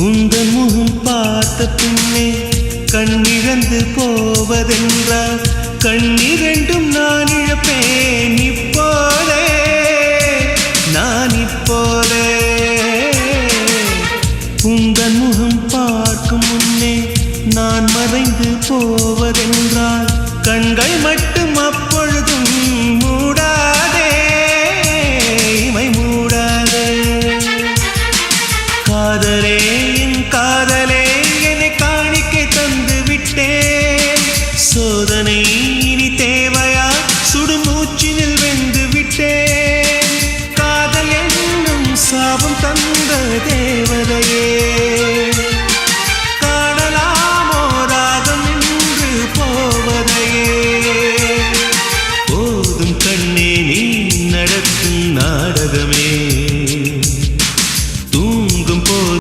உந்தன் முகம் பார்த்த பின்னே கண்ணிழந்து போவதென்றால் கண்ணிரண்டும் நான் இழப்பேன் இப்போதே நான் இப்போதே உந்தன் முகம் பார்க்கும் முன்னே நான் மறைந்து போவதென்றால் கண்கள் மட்டும் அப்பொழுதும் மூடாதே இமை மூடாதே காதலே